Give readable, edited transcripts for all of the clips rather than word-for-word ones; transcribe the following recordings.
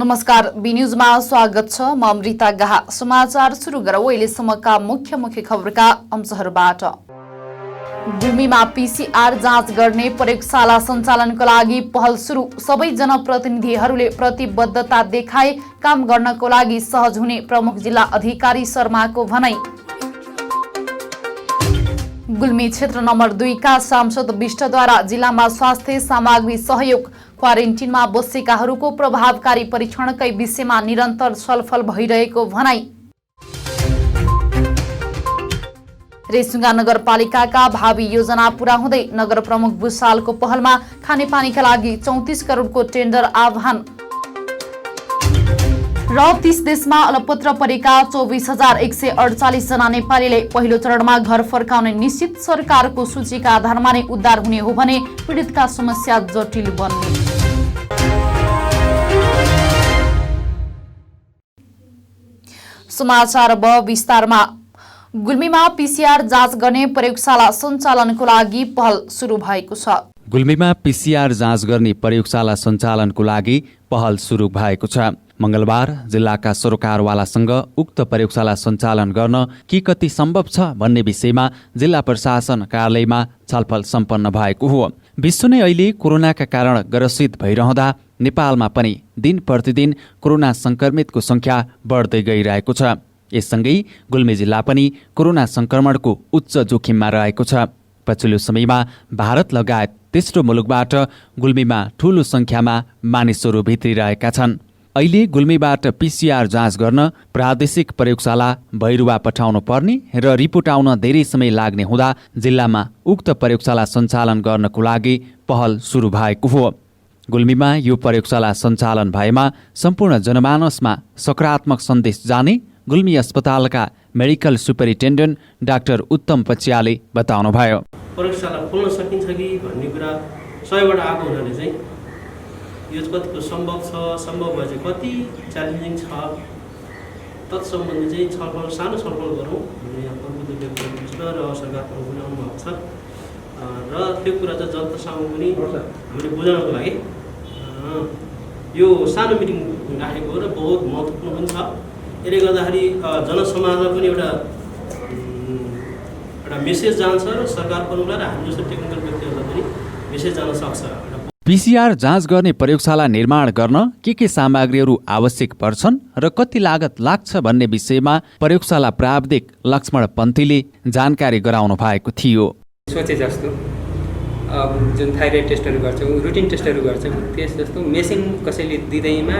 नमस्कार, बी न्यूजमा स्वागत छ। म अमृता गाहा। समाचार सुरु गरौँ अहिलेसम्मका मुख्य खबरका अंशहरूबाट। गुल्मीमा पीसीआर जाँच गर्ने प्रयोगशाला सञ्चालनको लागि पहल सुरु। सबै जनप्रतिनिधिहरूले प्रतिबद्धता देखाए काम गर्नको लागि सहज हुने प्रमुख जिल्ला अधिकारी शर्माको भनाई। गुल्मी क्षेत्र नम्बर 2 का सांसद विष्टद्वारा जिल्लामा स्वास्थ्य सामग्री सहयोग, क्वारेन्टिनमा बसेकाहरूको प्रभावकारी परीक्षणकै विषयमा निरन्तर छलफल भइरहेको भनाई। रेसुङ्गा नगरपालिकाका भावी योजना पूरा हुँदै नगर प्रमुख भुसालको पहलमा खानेपानीका लागि 34 करोडको टेन्डर आह्वान। र 30 देशमा अलपत्र परेका 24,148 जना नेपालीले पहिलो चरणमा घर फर्काउने निश्चित। सरकारको सूचीका आधारमा नै उद्धार हुने हो भने पीडितका समस्या जटिल बन्ने। समाचार अब विस्तारमा। गुल्मीमा पीसीआर जाँच गर्ने प्रयोगशाला सञ्चालनको लागि पहल सुरु भएको छ। गुल्मीमा पीसीआर जाँच गर्ने प्रयोगशाला सञ्चालनको लागि पहल सुरु भएको छ। मंगलबार जिल्लाका सरोकारवालासँग उक्त प्रयोगशाला सञ्चालन गर्न के कति सम्भव छ भन्ने विषयमा जिल्ला प्रशासन कार्यालयमा छलफल सम्पन्न भएको हो। विश्व नै अहिले कोरोनाका कारण ग्रसित भइरहँदा नेपालमा पनि दिन प्रतिदिन कोरोना संक्रमितको संख्या बढ्दै गइरहेको छ। यससँगै गुल्मी जिल्ला पनि कोरोना संक्रमणको उच्च जोखिममा रहेको छ। पछिल्लो समयमा भारत लगायत तेस्रो मुलुकबाट गुल्मीमा ठूलो संख्यामा मानिसहरू भित्रिरहेका छन्। अहिले गुल्मीबाट पीसीआर जाँच गर्न प्रादेशिक प्रयोगशाला भैरुवा पठाउनु पर्ने र रिपोर्ट आउन धेरै समय लाग्ने हुँदा जिल्लामा उक्त प्रयोगशाला सञ्चालन गर्नको लागि पहल सुरु भएको हो। गुल्मीमा यो प्रयोगशाला सञ्चालन भएमा सम्पूर्ण जनमानसमा सकारात्मक सन्देश जाने गुल्मी अस्पतालका मेडिकल सुपरिन्टेन्डेन्ट डाक्टर उत्तम पच्याले बताउनुभयो। प्रयोगशाला खोल्न सकिन्छ कि भन्ने कुरा सबैबाट आएको हुनाले चाहिँ यो कतिको सम्भव छ, सम्भव भए चाहिँ कति च्यालेन्जिङ छ, तत्सम्बन्धी चाहिँ सानो छलफल गरौँ भन्ने अनुरोध व्यक्त गर्छु र सरकार पनि बुझाउनु भएको छ। र त्यो कुरा चाहिँ जनतासँग पनि हामीले बुझाउनको लागि यो सानो मिटिङ राखेको हो र बहुत महत्त्वपूर्ण पनि छ। यसले गर्दाखेरि जनसमाजमा पनि एउटा मेसेज जान्छ र सरकार पनि र हामी जस्तो टेक्निकल व्यक्तिहरूलाई पनि मेसेज जान सक्छ। पीसीआर जाँच गर्ने प्रयोगशाला निर्माण गर्न के सामग्रीहरू आवश्यक पर्छन् र कति लागत लाग्छ भन्ने विषयमा प्रयोगशाला प्राविधिक लक्ष्मण पन्थीले जानकारी गराउनु भएको थियो। सोचे जस्तो जुन थाइरोइड टेस्टहरू गर्छौँ, रुटिन टेस्टहरू गर्छौँ, त्यस जस्तो मेसिन कसैले दिँदैमा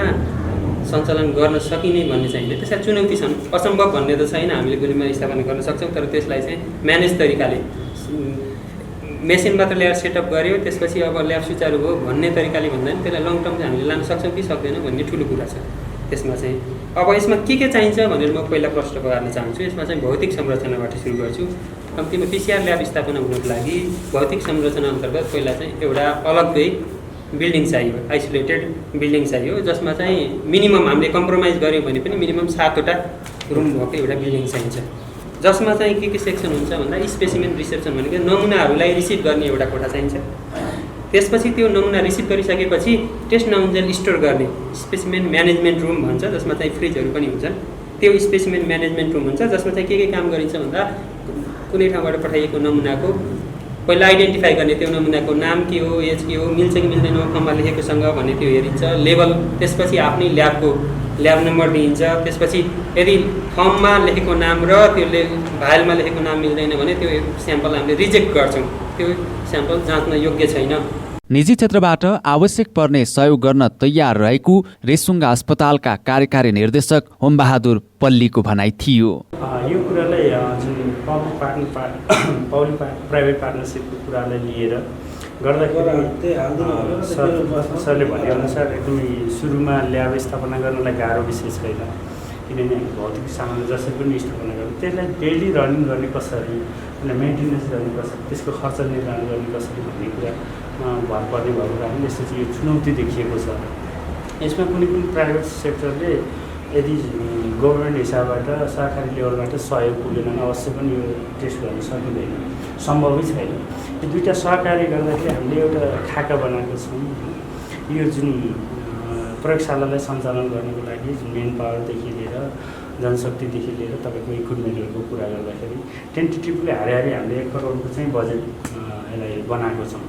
सञ्चालन गर्न सकिने भन्ने चाहिँ त्यसका चुनौती छन्। असम्भव भन्ने त छैन, हामीले गुल्मीमा स्थापना गर्न सक्छौँ, तर त्यसलाई चाहिँ म्यानेज तरिकाले मेसिन मात्र ल्याएर सेटअप गऱ्यो त्यसपछि अब ल्याब सुचारू भयो भन्ने तरिकाले भन्दा पनि त्यसलाई लङ टर्म चाहिँ हामीले लान सक्छौँ कि सक्दैनौँ भन्ने ठुलो कुरा छ। त्यसमा चाहिँ अब यसमा के चाहिन्छ भनेर म पहिला प्रश्न गर्न चाहन्छु। यसमा चाहिँ भौतिक संरचनाबाट सुरु गर्छु। कम्तीमा पीसीआर ल्याब स्थापना हुनको लागि भौतिक संरचना अन्तर्गत पहिला चाहिँ एउटा अलग्गै बिल्डिङ चाहियो, आइसोलेटेड बिल्डिङ चाहियो, जसमा चाहिँ मिनिमम हामीले कम्प्रोमाइज गऱ्यौँ भने पनि मिनिमम 7वटा रुम भएको एउटा बिल्डिङ चाहिन्छ। जसमा चाहिँ के सेक्सन हुन्छ भन्दा स्पेसिमेन रिसेप्सन भनेको नमुनाहरूलाई रिसिभ गर्ने एउटा कोठा चाहिन्छ। त्यसपछि त्यो नमुना रिसिभ गरिसकेपछि टेस्ट नमुना स्टोर गर्ने स्पेसिमेन म्यानेजमेन्ट रुम भन्छ, जसमा चाहिँ फ्रिजहरू पनि हुन्छन्। त्यो स्पेसिमेन म्यानेजमेन्ट रुम हुन्छ, जसमा चाहिँ के काम गरिन्छ भन्दा कुनै ठाउँबाट पठाइएको नमुनाको पहिला आइडेन्टिफाई गर्ने, त्यो नमुनाको नाम के हो, एज के हो, मिल्छ कि मिल्दैन, फर्ममा लेखेकोसँग भन्ने त्यो हेरिन्छ, लेभल, त्यसपछि आफ्नै ल्याब नम्बर दिइन्छ। त्यसपछि यदि फर्ममा लेखेको नाम र त्यो भाइलमा लेखेको नाम मिल्दैन भने त्यो स्याम्पल हामीले रिजेक्ट गर्छौँ, त्यो स्याम्पल जाँच्न योग्य छैन। निजी क्षेत्रबाट आवश्यक पर्ने सहयोग गर्न तयार रहेको रेसुङ्गा अस्पतालका कार्यकारी निर्देशक होमबहादुर पल्लीको भनाइ थियो। यो कुरालाई जुन पब्लिक प्राइभेट पार्टनरसिपको कुरालाई लिएर गर्दाखेरि सरले भनेअनुसार एकदमै सुरुमा ल्याब स्थापना गर्नलाई गाह्रो विषय छैन, किनभने हामी भौतिक सामान जसरी पनि स्थापना गर्छौँ त्यसलाई डेली रनिङ गर्ने कसरी, मेन्टेनेन्स गर्ने कसरी, त्यसको खर्च निर्धारण गर्ने कसरी भन्ने कुरा भर पर्ने भएको कारणले यस्तो चाहिँ यो चुनौती देखिएको छ। यसमा कुनै पनि प्राइभेट सेक्टरले यदि गभर्मेन्ट हिसाबबाट सरकारी लेभलबाट सहयोग पुगेन अवश्य पनि यो टेस्ट गर्न सकिँदैन, सम्भवै छैन। यो दुईवटा सहकारी गर्दाखेरि हामीले एउटा खाका बनाएको छौँ। यो जुन प्रयोगशालालाई सञ्चालन गर्नको लागि मेन पावरदेखि लिएर जनशक्तिदेखि लिएर तपाईँको इक्विपमेन्टहरूको कुरा गर्दाखेरि टेन्टेटिभली हारिहारि हामीले 1 करोडको चाहिँ बजेट यसलाई बनाएको छौँ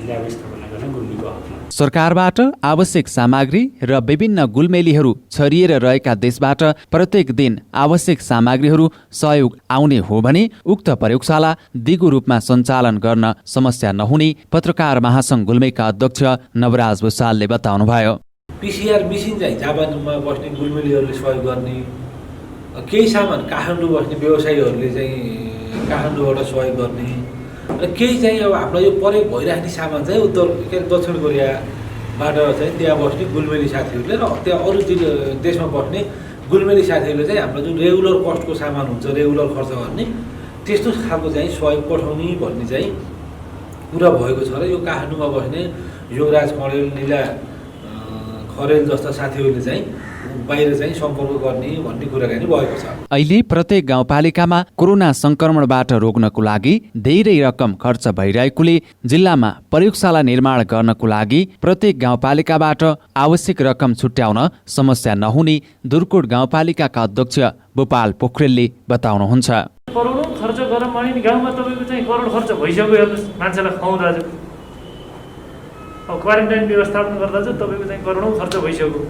ल्याब स्थापना गर्न गुल्मीको हकमा। सरकारबाट आवश्यक सामग्री र विभिन्न गुल्मेलीहरू छरिएर रहेका देशबाट प्रत्येक दिन आवश्यक सामग्रीहरू सहयोग आउने हो भने उक्त प्रयोगशाला दिगो रूपमा सञ्चालन गर्न समस्या नहुने पत्रकार महासङ्घ गुल्मेका अध्यक्ष नवराज भुसालले बताउनुभयो। PCR मेसिन चाहिँ जापानमा बस्ने गुल्मेलीहरूले सहयोग गर्ने, केही सामान काठमाडौँ बस्ने व्यवसायीहरूले चाहिँ काठमाडौँबाट सहयोग गर्ने र केही चाहिँ अब हामीलाई यो प्रयोग भइराख्ने सामान चाहिँ दक्षिण कोरियाबाट चाहिँ त्यहाँ बस्ने गुल्मेली साथीहरूले र त्यहाँ अरू देशमा बस्ने गुल्मेली साथीहरूले चाहिँ हाम्रो जुन रेगुलर कस्टको सामान हुन्छ रेगुलर खर्च गर्ने त्यस्तो खालको चाहिँ सहयोग पठाउने भन्ने चाहिँ कुरा भएको छ र यो काठमाडौँमा बस्ने योगराज कँडेल निला खरेल जस्ता साथीहरूले चाहिँ बाहिर चाहिँ सम्पर्क गर्ने भन्ने कुराकानी भएको छ। अहिले प्रत्येक गाउँपालिकामा कोरोना संक्रमणबाट रोक्नको लागि धेरै रकम खर्च भइरहेकोले जिल्लामा प्रयोगशाला निर्माण गर्नको लागि प्रत्येक गाउँपालिकाबाट आवश्यक रकम छुट्याउन समस्या नहुने दुर्कोट गाउँपालिकाका अध्यक्ष गोपाल पोखरेलले बताउनुहुन्छ। करोडौँ खर्च गरेर मैले गाउँमा तपाईँको चाहिँ करोड खर्च भइसक्यो, हेर्नुहोस् मान्छेलाई खुवाउँदा चाहिँ अब क्वारेन्टाइन व्यवस्थापन गर्दा चाहिँ तपाईँको चाहिँ करोडौँ खर्च भइसक्यो।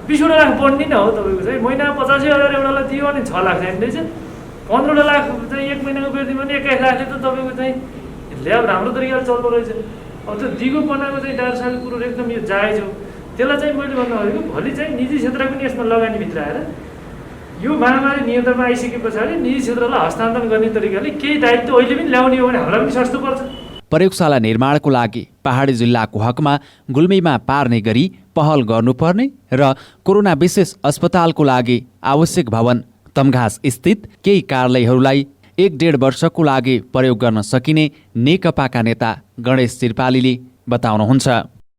20 लाख बढ्ने न हो तपाईँको चाहिँ महिना 85,000 एउटालाई दियो भने 6 लाख चाहिँदै चाहिँ 15 लाख चाहिँ 1 महिनाको बेर दियो भने 21 लाखले त तपाईँको चाहिँ ल्याब राम्रो तरिकाले चल्दो रहेछ। अब त्यो दिगो बनाएको चाहिँ डाक्टर साहबको कुरो एकदम यो जायज हो। त्यसलाई चाहिँ मैले भन्नु भनेको भोलि चाहिँ निजी क्षेत्र पनि यसमा लगानीभित्र आएर यो महामारी नियन्त्रणमा आइसके पछाडि निजी क्षेत्रलाई हस्तान्तरण गर्ने तरिकाले केही दायित्व अहिले पनि ल्याउने हो भने हामीलाई पनि सस्तो पर्छ। प्रयोगशाला निर्माणको लागि पहाडी जिल्लाको हकमा गुल्मीमा पार्ने गरी पहल गर्नुपर्ने र कोरोना विशेष अस्पतालको लागि आवश्यक भवन तमघास स्थित केही कार्यालयहरूलाई 1-1.5 वर्षको लागि प्रयोग गर्न सकिने नेकपाका नेता गणेश त्रिपालीले बताउनुहुन्छ।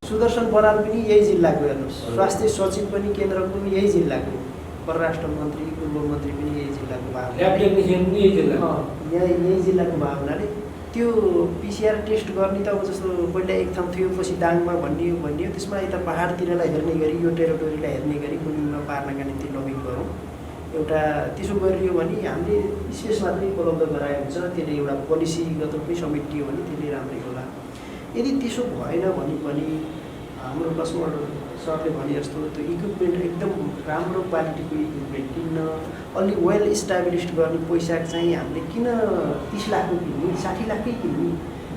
सुदर्शन बराल पनि यही जिल्लाको हेर्नुहोस्, स्वास्थ्य सचिव पनि केन्द्रको यही जिल्लाको, परराष्ट्र मन्त्री पूर्व मन्त्री पनि यही जिल्लाको यही जिल्लाको भए हुनाले त्यो PCR टेस्ट गर्ने त अब जस्तो पहिला एक ठाउँ थियो पछि दाङमा भनियो त्यसमा यता पहाडतिरलाई हेर्ने गरी यो टेरिटोरीलाई हेर्ने गरी गुल्मीमा पार्नका निम्ति लबिङ गरौँ। एउटा त्यसो गरियो भने हामीले विशेष मात्रै उपलब्ध गराएको हुन्छ, त्यसले एउटा पोलिसीगत पनि समेटियो भने त्यसले राम्रै होला। यदि त्यसो भएन भने पनि हाम्रो कस्टमर सरले भने जस्तो त्यो इक्विपमेन्ट एकदम राम्रो क्वालिटीको इक्विपमेन्ट किन्न अलि वेल इस्टाब्लिस्ड गर्ने पैसा चाहिँ हामीले किन 30 लाखको किन्ने, 60 लाखकै किन्ने,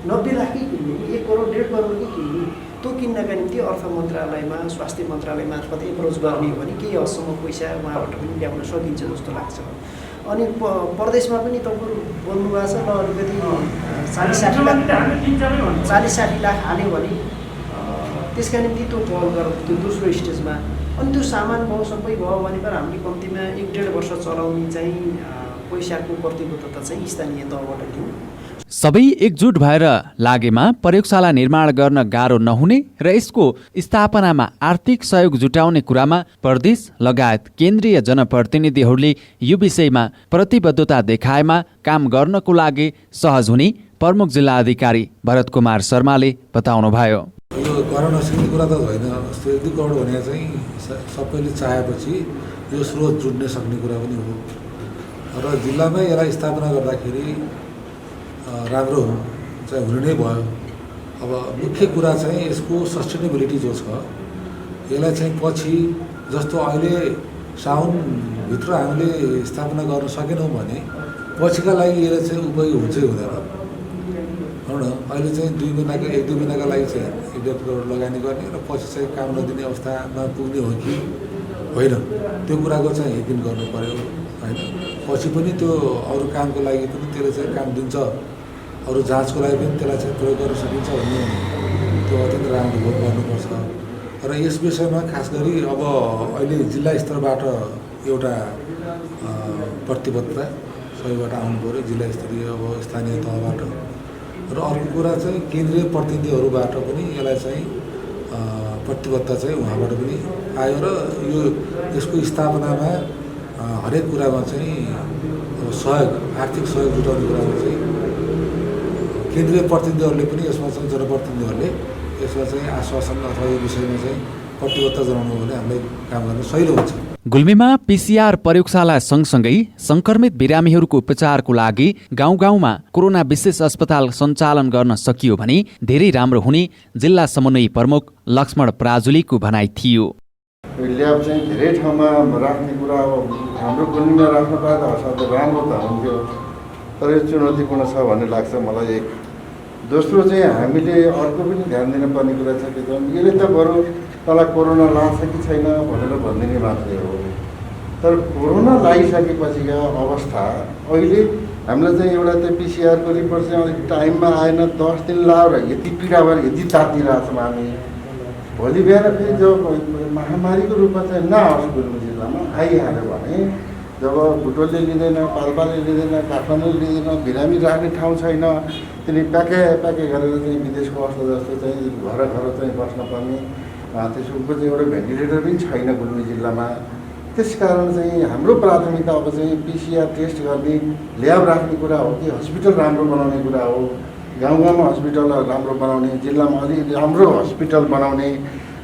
90 लाखकै किन्ने, 1 करोड 1.5 करोडकै किन्ने, त्यो किन्नका निम्ति अर्थ मन्त्रालयमा स्वास्थ्य मन्त्रालय मार्फत एप्रोच गर्ने हो भने केही हदसम्म पैसा उहाँबाट पनि ल्याउन सकिन्छ जस्तो लाग्छ। अनि प्रदेशमा पनि तपाईँहरू बोल्नुभएको छ ल अलिकति 40-60 लाख हाल्यो भने त्यसका निम्ति त्यो पहल गरौँ त्यो दोस्रो स्टेजमा। अनि त्यो सामान भयो सबै भयो भने पर हामीले कम्तीमा 1-1.5 वर्ष चलाउने चाहिँ पैसाको प्रतिबद्धता चाहिँ स्थानीय तहबाट दिउँ। सबै एकजुट भएर लागेमा प्रयोगशाला निर्माण गर्न गाह्रो नहुने र यसको स्थापनामा आर्थिक सहयोग जुटाउने कुरामा प्रदेश लगायत केन्द्रीय जनप्रतिनिधिहरूले यो विषयमा प्रतिबद्धता देखाएमा काम गर्नको लागि सहज हुने प्रमुख जिल्ला अधिकारी भरत कुमार शर्माले बताउनुभयो। यो कोरोनासँगै कुरा त होइन, जस्तो 1-2 करोड भने चाहिँ सबैले चाहेपछि यो स्रोत जुट्न सक्ने कुरा पनि हो र जिल्लामै यसलाई स्थापना गर्दाखेरि राम्रो चाहिँ हुने नै भयो। अब मुख्य कुरा चाहिँ यसको सस्टेनेबिलिटी जो छ यसलाई चाहिँ पछि जस्तो अहिले साउनभित्र हामीले स्थापना गर्न सकेनौँ भने पछिका लागि यसले चाहिँ उपयोगी हुन्छै हुँदैन। अहिले चाहिँ 1-2 महिनाका लागि चाहिँ 1.5 करोड लगानी गर्ने र पछि चाहिँ काम नदिने अवस्थामा पुग्ने हो कि होइन त्यो कुराको चाहिँ यकिन गर्नु पर्यो होइन। पछि पनि त्यो अरू कामको लागि पनि त्यसले चाहिँ काम दिन्छ, अरू जाँचको लागि पनि त्यसलाई चाहिँ प्रयोग गर्न सकिन्छ भन्ने त्यो अत्यन्त राम्रो गर्नुपर्छ। र यस विषयमा खास गरी अब अहिले जिल्ला स्तरबाट एउटा प्रतिबद्धता सबैबाट आउनु पऱ्यो, जिल्ला स्तरीय अब स्थानीय तहबाट। र अर्को कुरा चाहिँ केन्द्रीय प्रतिनिधिहरूबाट पनि यसलाई चाहिँ प्रतिबद्धता चाहिँ उहाँबाट पनि आयो र यो यसको स्थापनामा हरेक कुरामा चाहिँ सहयोग आर्थिक सहयोग जुटाउने कुरामा चाहिँ केन्द्रीय प्रतिनिधिहरूले पनि यसमा चाहिँ जनप्रतिनिधिहरूले यसमा चाहिँ आश्वासन अथवा यो विषयमा चाहिँ प्रतिबद्धता जनाउनु हो भने हामीलाई काम गर्न सजिलो हुन्छ। गुल्मीमा पीसीआर प्रयोगशाला सँगसँगै संक्रमित बिरामीहरूको उपचारको लागि गाउँ गाउँमा कोरोना विशेष अस्पताल सञ्चालन गर्न सकियो भने धेरै राम्रो हुने जिल्ला समन्वय प्रमुख लक्ष्मण पराजुलीको भनाइ थियो। ल्याब चाहिँ धेरै ठाउँमा राख्ने कुरा अब हाम्रो गुल्मीमा राख्नु पाए त असाध्यै राम्रो त हुन्थ्यो, तर यो चुनौतीपूर्ण छ भन्ने लाग्छ मलाई। एक दोस्रो चाहिँ हामीले अर्को पनि ध्यान दिनुपर्ने कुरा छ कि यसले त बरु तँलाई कोरोना लाग्छ कि छैन भनेर भनिदिने मात्रै हो, तर कोरोना लागिसकेपछिको अवस्था अहिले हामीलाई चाहिँ एउटा त पिसिआरको रिपोर्ट चाहिँ अलिक टाइममा आएन, 10 दिन लाग्यो र यति पीडा भएर यति तातिरहेछौँ हामी। भोलि बिहान फेरि जब महामारीको रूपमा चाहिँ नआओस् गुल्मी जिल्लामा आइहाल्यो भने जब भुटोलले लिँदैन, पाल्पाले लिँदैन, काठमाडौँले लिँदैन, बिरामी राख्ने ठाउँ छैन, तिनी प्याके गरेर चाहिँ विदेशको अवस्था जस्तो चाहिँ घर चाहिँ बस्नुपर्ने, त्यसको चाहिँ एउटा भेन्टिलेटर पनि छैन गुल्मी जिल्लामा। त्यसकारण चाहिँ हाम्रो प्राथमिकता अब चाहिँ पिसिआर टेस्ट गर्ने ल्याब राख्ने कुरा हो कि हस्पिटल राम्रो बनाउने कुरा हो। गाउँ गाउँमा हस्पिटल राम्रो बनाउने, जिल्लामा अलिक राम्रो हस्पिटल बनाउने,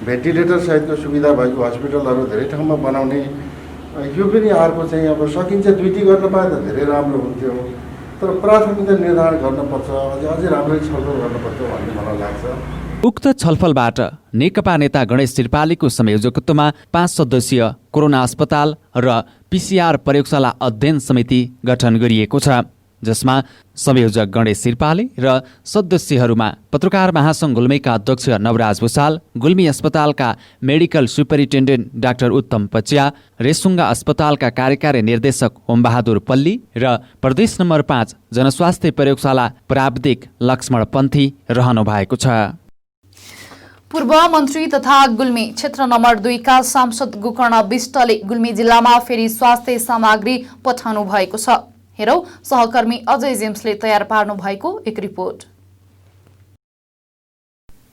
भेन्टिलेटर सहितको सुविधा भएको हस्पिटलहरू धेरै ठाउँमा बनाउने, यो पनि अर्को चाहिँ अब सकिन्छ 2टी गर्न पाए त धेरै राम्रो हुन्थ्यो, तर प्राथमिकता निर्धारण गर्नुपर्छ, अझै राम्ररी छलफल गर्नुपर्छ भन्ने मलाई लाग्छ। उक्त छलफलबाट नेकपा नेता गणेश शेर्पालीको संयोजकत्वमा 5 सदस्यीय कोरोना अस्पताल र पीसीआर प्रयोगशाला अध्ययन समिति गठन गरिएको छ, जसमा संयोजक गणेश शेर्पाली र सदस्यहरूमा पत्रकार महासंघ गुल्मीका अध्यक्ष नवराज भुसाल, गुल्मी अस्पतालका मेडिकल सुपरिन्टेन्डेन्ट डाक्टर उत्तम पचिया, रेसुङ्गा अस्पतालका कार्यकारी निर्देशक ओमबहादुर पल्ली र प्रदेश नम्बर 5 जनस्वास्थ्य प्रयोगशाला प्राविधिक लक्ष्मण पन्थी रहनु भएको छ। पूर्व मन्त्री तथा गुल्मी क्षेत्र नम्बर 2 का सांसद गोकर्ण विष्टले गुल्मी जिल्लामा फेरि स्वास्थ्य सामग्री पठाउनु भएको छ। हेरौ सहकर्मी अजय जेम्सले तयार पार्नु भएको एक रिपोर्ट।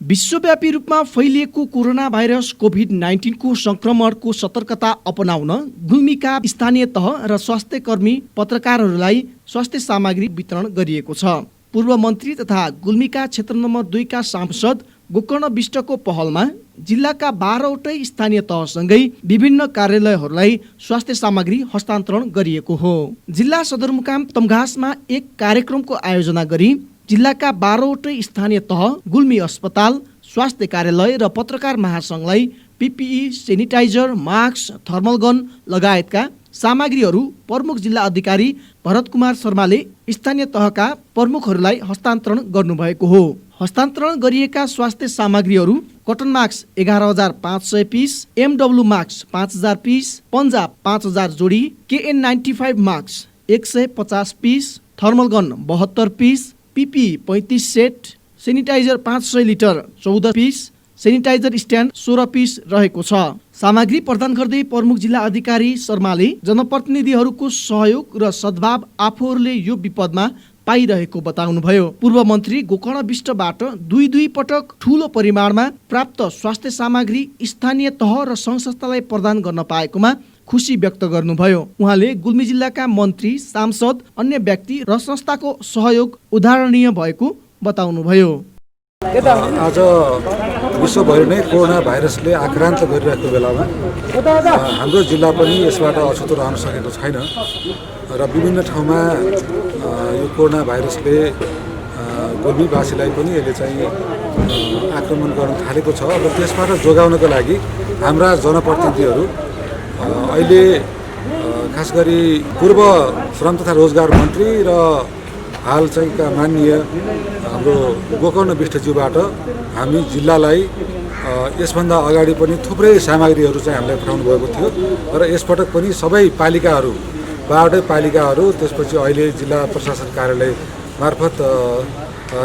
विश्वव्यापी रूपमा फैलिएको कोरोना भाइरस कोभिड-19 को संक्रमणको सतर्कता अपनाउन गुल्मीका स्थानीय तह र स्वास्थ्य कर्मी पत्रकारहरूलाई स्वास्थ्य सामग्री वितरण गरिएको छ। पूर्व मन्त्री तथा गुल्मीका क्षेत्र नम्बर 2 का सांसद गोकर्ण विष्टको पहलमा जिल्लाका 12वटै स्थानीय तहसँगै विभिन्न कार्यालयहरूलाई स्वास्थ्य सामग्री हस्तान्तरण गरिएको हो। जिल्ला सदरमुकाम तमघासमा एक कार्यक्रमको आयोजना गरी जिल्लाका 12वटै स्थानीय तह, गुल्मी अस्पताल, स्वास्थ्य कार्यालय र पत्रकार महासंघलाई PPE, sanitiser, mask, thermal gun लगायतका सामग्रीहरू प्रमुख जिल्ला अधिकारी भरत कुमार शर्माले स्थानीय तहका प्रमुखहरूलाई हस्तान्तरण गर्नुभएको हो। हस्तान्तरण गरिएका स्वास्थ्य सामग्रीहरू cotton mask 11,500 piece, MW mask 5,000 piece, पन्जा 5,000 जोडी, KN95 mask 150 piece, thermal gun 72 piece, PP 35 set, sanitiser 500 litre 14 piece, sanitiser stand 16 piece रहेको छ। सामग्री प्रदान गर्दै प्रमुख जिल्ला अधिकारी शर्माले जनप्रतिनिधिहरूको सहयोग र सद्भाव आफूहरूले यो विपदमा पाइरहेको बताउनुभयो। पूर्व मन्त्री गोकर्ण विष्टबाट दुई पटक ठूलो परिमाणमा प्राप्त स्वास्थ्य सामग्री स्थानीय तह र सङ्घ संस्थालाई प्रदान गर्न पाएकोमा खुसी व्यक्त गर्नुभयो। उहाँले गुल्मी जिल्लाका मन्त्री, सांसद, अन्य व्यक्ति र संस्थाको सहयोग उदाहरणीय भएको बताउनुभयो। आज विश्वभरि नै कोरोना भाइरसले आक्रान्त गरिरहेको बेलामा हाम्रो जिल्ला पनि यसबाट अछुतो रहन सकेको छैन र विभिन्न ठाउँमा यो कोरोना भाइरसले गुल्मीवासीलाई पनि यसले चाहिँ आक्रमण गर्न थालेको छ र त्यसबाट जोगाउनको लागि हाम्रा जनप्रतिनिधिहरू अहिले खास गरी पूर्व श्रम तथा रोजगार मन्त्री र हाल चाहिँ माननीय हाम्रो गोकर्ण विष्टज्यूबाट हामी जिल्लालाई यसभन्दा अगाडि पनि थुप्रै सामग्रीहरू चाहिँ हामीलाई पठाउनु भएको थियो र यसपटक पनि सबै पालिकाहरू 12वटै पालिकाहरू, त्यसपछि अहिले जिल्ला प्रशासन कार्यालय मार्फत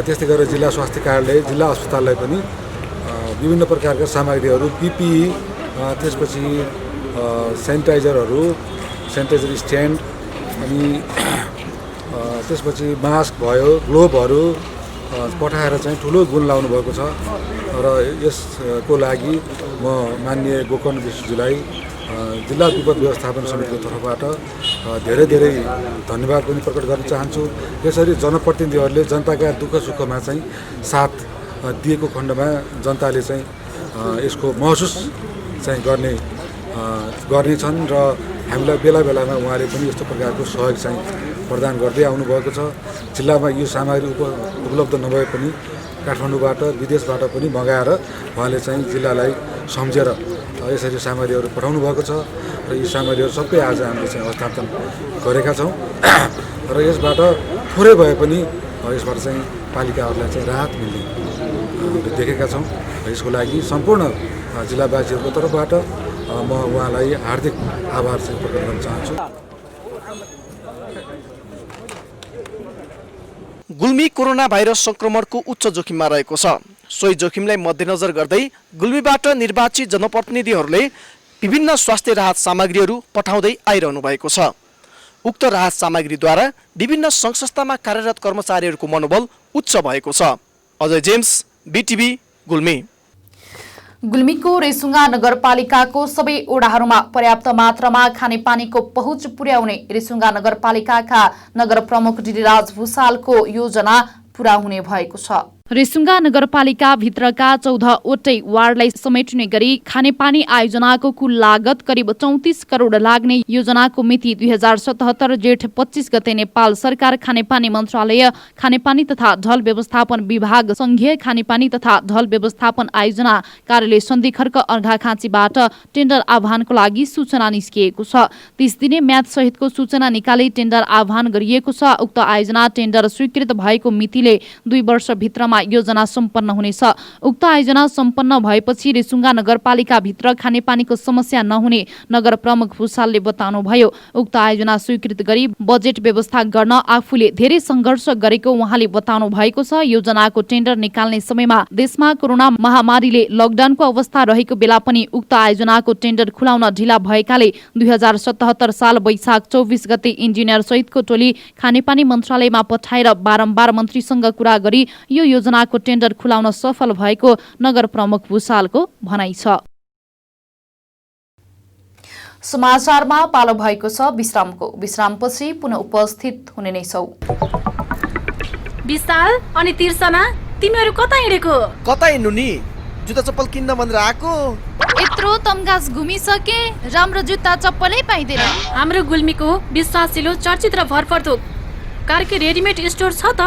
त्यस्तै गरेर जिल्ला स्वास्थ्य कार्यालय, जिल्ला अस्पताललाई पनि विभिन्न प्रकारका सामग्रीहरू, पीपीई, त्यसपछि सेनिटाइजर स्ट्यान्ड, अनि त्यसपछि मास्क भयो, ग्लोभहरू पठाएर चाहिँ ठुलो गुण लाउनु भएको छ र यसको लागि म माननीय गोकर्ण विष्टज्यूलाई जिल्ला विपद व्यवस्थापन समितिको तर्फबाट धेरै धन्यवाद पनि प्रकट गर्न चाहन्छु। यसरी जनप्रतिनिधिहरूले जनताका दुःख सुखमा चाहिँ साथ दिएको खण्डमा जनताले चाहिँ यसको महसुस चाहिँ गर्नेछन् र हामीलाई बेला बेलामा उहाँले पनि यस्तो प्रकारको सहयोग चाहिँ प्रदान गर्दै आउनुभएको छ। जिल्लामा यो सामग्री उपलब्ध नभए पनि काठमाडौँबाट विदेशबाट पनि मगाएर उहाँले चाहिँ जिल्लालाई सम्झेर यसरी सामग्रीहरू पठाउनु भएको छ र यी सामग्रीहरू सबै आज हामीले चाहिँ हस्तान्तरण गरेका छौँ र यसबाट थोरै भए पनि यसबाट चाहिँ पालिकाहरूलाई चाहिँ राहत मिल्ने देखेका छौँ। यसको लागि सम्पूर्ण जिल्लावासीहरूको तर्फबाट म उहाँलाई हार्दिक आभार चाहिँ प्रकट गर्न चाहन्छु। गुल्मी कोरोना भाइरस संक्रमणको उच्च जोखिममा रहेको छ। सोही जोखिमलाई मध्यनजर गर्दै गुल्मीबाट निर्वाचित जनप्रतिनिधिहरूले विभिन्न स्वास्थ्य राहत सामग्रीहरू पठाउँदै आइरहनु भएको छ। उक्त राहत सामग्रीद्वारा विभिन्न सङ्घ संस्थामा कार्यरत कर्मचारीहरूको मनोबल उच्च भएको छ। Ajay James, BTV, Gulmi. गुल्मीको रेसुङ्गा नगरपालिकाको सबै ओडाहरूमा पर्याप्त मात्रामा खानेपानीको पहुँच पुर्याउने रेसुङ्गा नगरपालिकाका नगर प्रमुख डिडिराज भुसालको योजना पूरा हुने भएको छ। रेसुङ्गा नगरपालिका भित्रका 14वटै वार्डलाई समेट्ने गरी खानेपानी आयोजनाको कुल लागत करिब 34 करोड लाग्ने योजनाको मिति 2077 जेठ 25 गते नेपाल सरकार खानेपानी मन्त्रालय, खानेपानी तथा ढल व्यवस्थापन विभाग, संघीय खानेपानी तथा ढल व्यवस्थापन आयोजना कार्यालय सन्धि खर्क अर्घाखाँचीबाट टेन्डर आह्वानको लागि सूचना निस्किएको छ। 30 दिने म्याद सहितको सूचना निकाली टेन्डर आह्वान गरिएको छ। उक्त आयोजना टेन्डर स्वीकृत भएको मितिले 2 वर्षभित्रमा योजना सम्पन्न हुनेछ। उक्त आयोजना सम्पन्न भएपछि रेसुङ्गा नगरपालिका भित्र खानेपानीको समस्या नहुने नगर प्रमुख भुसालले बताउनुभयो। उक्त आयोजना स्वीकृत गरी बजेट व्यवस्था गर्न आफूले धेरै सङ्घर्ष गरेको उहाँले बताउनु भएको छ। योजनाको टेन्डर निकाल्ने समयमा देशमा कोरोना महामारीले लकडाउनको अवस्था रहेको बेला पनि उक्त आयोजनाको टेन्डर खुलाउन ढिला भएकाले 2077 साल वैशाख 24 गते इन्जिनियर सहितको टोली खानेपानी मन्त्रालयमा पठाएर बारम्बार मन्त्रीसँग कुरा गरी यो योजनाको टेन्डर खुलाउन सफल भएको नगर प्रमुख भुसालको भनाइ छ। समाचारमा पालो भएको छ विश्रामको। विश्रामपछि पुनः उपस्थित हुने नै छौ। विशाल अनि तिर्सना, तिमीहरू कता हिँडेको? कता हिँड्नु नि? जुत्ता चप्पल किन्न भनेर आएको। यत्रो तमगास घुमिसके, राम्रो जुत्ता चप्पलै पाइँदैन। हाम्रो गुल्मीको विश्वासिलो चर्चित र भरपर्दो कार्की रेडिमेड स्टोर छ त।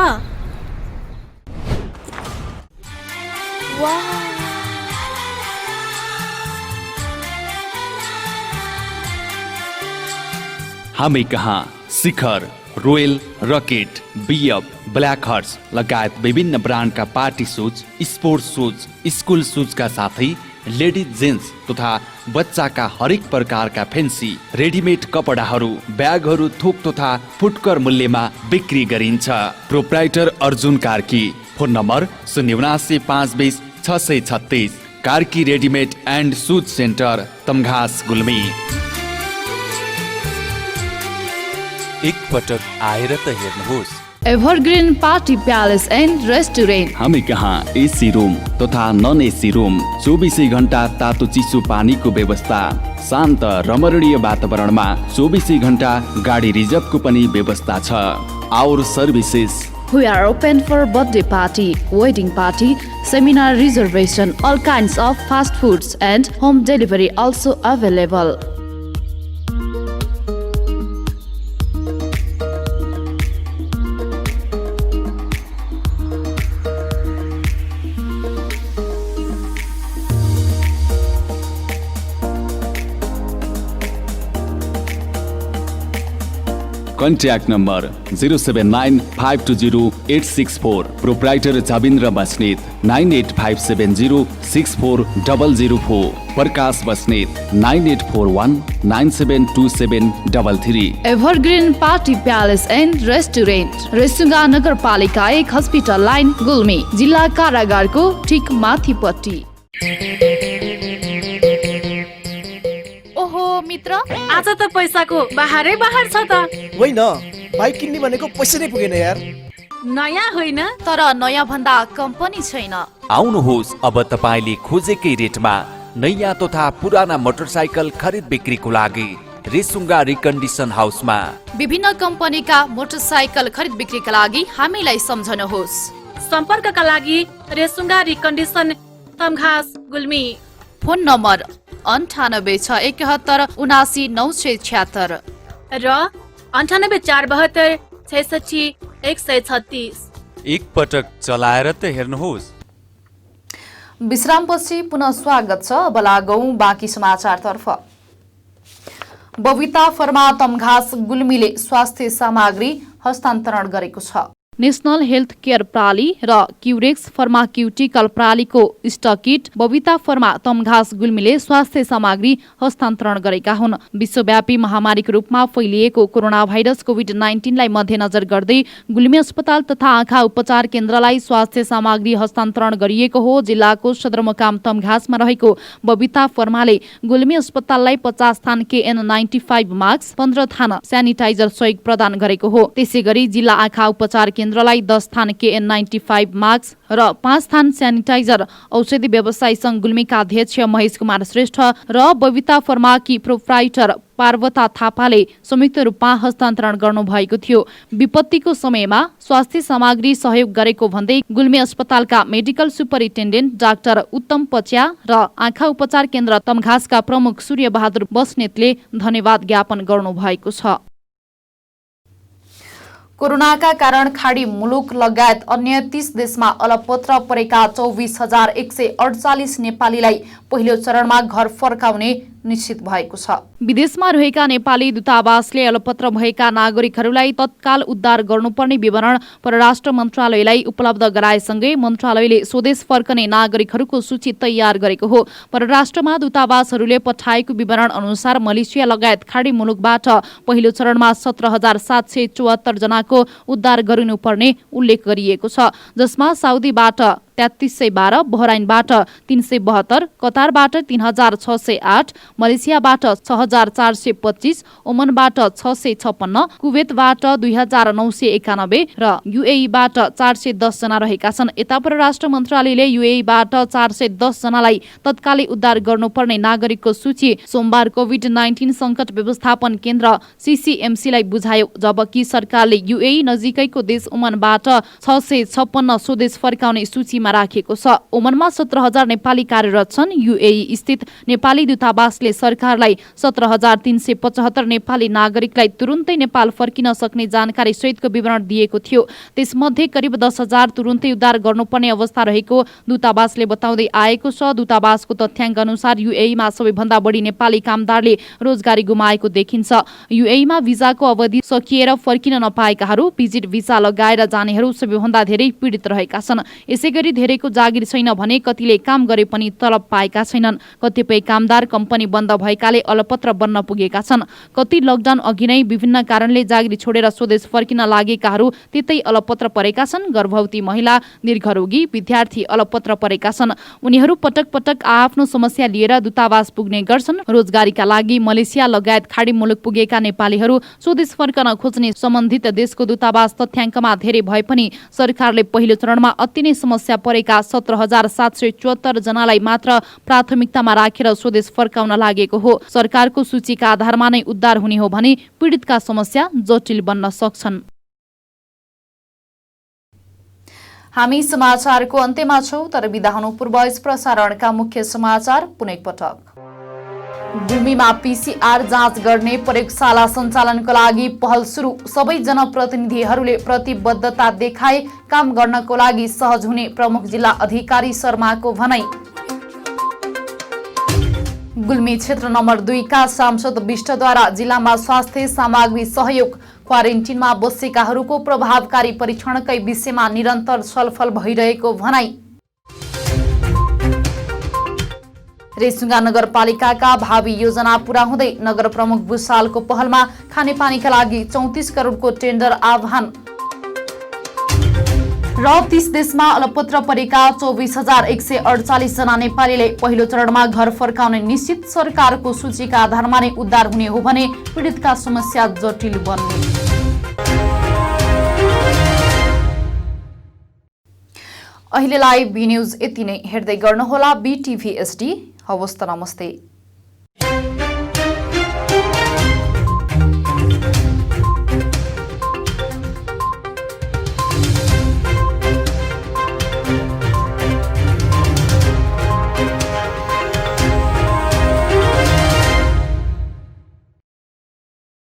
हामी कहाँ Shikhar, Royal, Rocket, BF, Black Horse लगायत विभिन्न ब्रान्डका party shoes, sports shoes, school सुजका साथै लेडिज जेन्ट्स तथा बच्चाका हरेक प्रकारका फेन्सी रेडिमेड कपडाहरू, ब्यागहरू थोक तथा फुटकर मूल्यमा बिक्री गरिन्छ। Proprietor Arjun Karki. Phone number 079 520 636। Karki readymade and shoes centre, Tamghas, Gulmi. एकपटक आएर त हेर्नुहोस्। Evergreen Party Palace and restaurant. हामी कहाँ एसी रुम तथा नन एसी रुम, 24 घण्टा तातो चिसो पानीको व्यवस्था, शान्त रमणीय वातावरणमा 24 घण्टा गाडी रिजर्भको पनि व्यवस्था छ। Our services. We are open for birthday party, wedding party, seminar reservation, all kinds of fast foods and home delivery also available. Contact number 079520864। Proprietor Jabindra Basnet 9857064004। Prakash Basnet 9841972733। Evergreen Party Palace and Restaurant, Resunga नगरपालिका 1 हस्पिटल लाइन, गुल्मी, जिल्ला कारागारको ठिक माथिपट्टि। ओहो मित्र, आज त पैसाको बाहरै बाहर छ त। होइन, बाइक किन्ने भनेको पैसा नै पुगेन यार। नयाँ होइन, तर नयाँ भन्दा कम्पनी छैन। आउनुहोस्, अब तपाईले खोजेकै रेटमा नयाँ तथा पुराना मोटरसाइकल खरिद बिक्रीको लागि रेसुङ्गा रिकन्डिसन हाउसमा। विभिन्न कम्पनीका मोटरसाइकल खरिद बिक्रीका लागि हामीलाई सम्झनुहोस्। सम्पर्कका लागि Resunga recondition Tamghas Gulmi. Phone number 9861719976 र 9842766136। एक पटक चलाएर त हेर्नुहोस्। विश्रामपछि पुनः स्वागत छ। अब लागौं बाँकी समाचारतर्फ। बबिता फर्मा तमघास गुल्मीले स्वास्थ्य सामग्री हस्तान्तरण गरेको छ। नेशनल हेल्थ केयर प्रणाली र क्युरेक्स फर्माक्युटिकल प्रणालीको स्टकिट बबिता फर्मा तमघास गुल्मीले स्वास्थ्य सामग्री हस्तान्तरण गरेका हुन्। विश्वव्यापी महामारीको रूपमा फैलिएको कोरोना भाइरस कोभिड-19 मध्यनजर गर्दै गुल्मी अस्पताल तथा आँखा उपचार केन्द्रलाई स्वास्थ्य सामग्री हस्तान्तरण गरिएको हो। जिल्लाको सदरमुकाम तमघासमा रहेको बबिता फर्माले गुल्मी अस्पताललाई 50 थान KN95 मास्क, 15 थान स्यानिटाइजर सहयोग प्रदान गरेको हो। त्यसैगरी जिल्ला आँखा उपचार केन्द्रलाई 10 थान KN95 मास्क र 5 थान स्यानिटाइजर औषधि व्यवसायी संघ गुल्मीका अध्यक्ष महेश कुमार श्रेष्ठ र बबिता फर्माकी प्रोप्राइटर पार्वता थापाले संयुक्त रूपमा हस्तान्तरण गर्नुभएको थियो। विपत्तिको समयमा स्वास्थ्य सामग्री सहयोग गरेको भन्दै गुल्मी अस्पतालका मेडिकल सुपरिन्टेन्डेन्ट डाक्टर उत्तम पच्या र आँखा उपचार केन्द्र तमघासका प्रमुख सूर्य बहादुर बस्नेतले धन्यवाद ज्ञापन गर्नुभएको छ। कोरोनाका कारण खाडी मुलुक लगायत अन्य 30 देशमा अलपत्र परेका 24,148 नेपालीलाई पहिलो चरणमा घर फर्काउने निश्चित भएको छ। विदेशमा रहेका नेपाली दूतावासले अलपत्र भएका नागरिकहरूलाई तत्काल उद्धार गर्नुपर्ने विवरण परराष्ट्र मन्त्रालयलाई उपलब्ध गराएसँगै मन्त्रालयले स्वदेश फर्कने नागरिकहरूको सूची तयार गरेको हो। परराष्ट्रमा दूतावासहरूले पठाएको विवरण अनुसार मलेसिया लगायत खाडी मुलुकबाट पहिलो चरणमा 17,774 जनाको उद्धार गरिनुपर्ने उल्लेख गरिएको छ, जसमा साउदीबाट 3312, बहराइनबाट 372, कतारबाट 3608, मलेसियाबाट 6425, ओमनबाट 656, कुवेतबाट 2991 र युएईबाट 410 जना रहेका छन्। यता परराष्ट्र मन्त्रालयले युएईबाट 410 जनालाई तत्कालै उद्धार गर्नुपर्ने नागरिकको सूची सोमबार कोभिड-19 संकट व्यवस्थापन केन्द्र CCMC लाई बुझायो, जबकि सरकारले युएई नजिकैको देश ओमनबाट 656 स्वदेश फर्काउने सूचीमा राखेको छ। ओमनमा 17,000 नेपाली कार्यरत छन्। युएई स्थित नेपाली दूतावासले सरकारलाई 17,375 नेपाली नागरिकलाई तुरुन्तै नेपाल फर्किन सक्ने जानकारी सहितको विवरण दिएको थियो। त्यसमध्ये करिब 10,000 तुरुन्तै उद्धार गर्नुपर्ने अवस्था रहेको दूतावासले बताउँदै आएको छ। दूतावासको तथ्याङ्क अनुसार युएईमा सबैभन्दा बढी नेपाली कामदारले रोजगारी गुमाएको देखिन्छ। युएईमा भिजाको अवधि सकिएर फर्किन नपाएकाहरू, भिजिट भिजा लगाएर जानेहरू सबैभन्दा धेरै पीडित रहेका छन्। यसैगरी धेरैको जागिर छैन भने कतिले काम गरे पनि तलब पाएका छैनन्। कतिपय कामदार कम्पनी बन्द भएकाले अलपत्र बन्न पुगेका छन्। कति लकडाउन अघि नै विभिन्न कारणले जागिर छोडेर स्वदेश फर्किन लागेकाहरू त्यतै अलपत्र परेका छन्। गर्भवती महिला, दीर्घरोगी, विद्यार्थी अलपत्र परेका छन्। उनीहरू पटक पटक आफ्नो समस्या लिएर दूतावास पुग्ने गर्छन्। रोजगारीका लागि मलेसिया लगायत खाडी मुलुक पुगेका नेपालीहरू स्वदेश फर्कन खोज्ने सम्बन्धित देशको दूतावास तथ्याङ्कमा धेरै भए पनि सरकारले पहिलो चरणमा अति नै समस्या परेका 17,774 जनालाई मात्र प्राथमिकतामा राखेर स्वदेश फर्काउन लागेको हो। सरकारको सूचीका आधारमा नै उद्धार हुने हो भने पीडितका समस्या जटिल बन्न सक्छन्। हामी समाचारको अन्त्यमा छौं, तर बिदा हुनु पूर्व यस प्रसारणका मुख्य समाचार पुनः एकपटक। गुल्मीमा PCR जाँच गर्ने प्रयोगशाला सञ्चालनको लागि पहल सुरु। सबै जनप्रतिनिधिहरूले प्रतिबद्धता देखाए काम गर्नको लागि सहज हुने प्रमुख जिल्ला अधिकारी शर्माको भनाई। गुल्मी क्षेत्र नम्बर 2 का सांसद विष्टद्वारा जिल्लामा स्वास्थ्य सामग्री सहयोग, क्वारेन्टिनमा बसेकाहरूको प्रभावकारी परीक्षणकै विषयमा निरन्तर छलफल भइरहेको भनाई। रेसुङ्गा नगरपालिकाका भावी योजना पूरा हुँदै नगर प्रमुख भुसालको पहलमा खानेपानीका लागि 34 करोडको टेन्डर आह्वान। र 30 देशमा अलपत्र परेका 24,148 जना नेपालीले पहिलो चरणमा घर फर्काउने निश्चित। सरकारको सूचीका आधारमा नै उद्धार हुने हो भने पीडितका समस्या जटिल बन्ने। अहिलेलाई बी न्यूज यति नै। हेर्दै गर्नुहोला BTV HD। हवस् त, नमस्ते।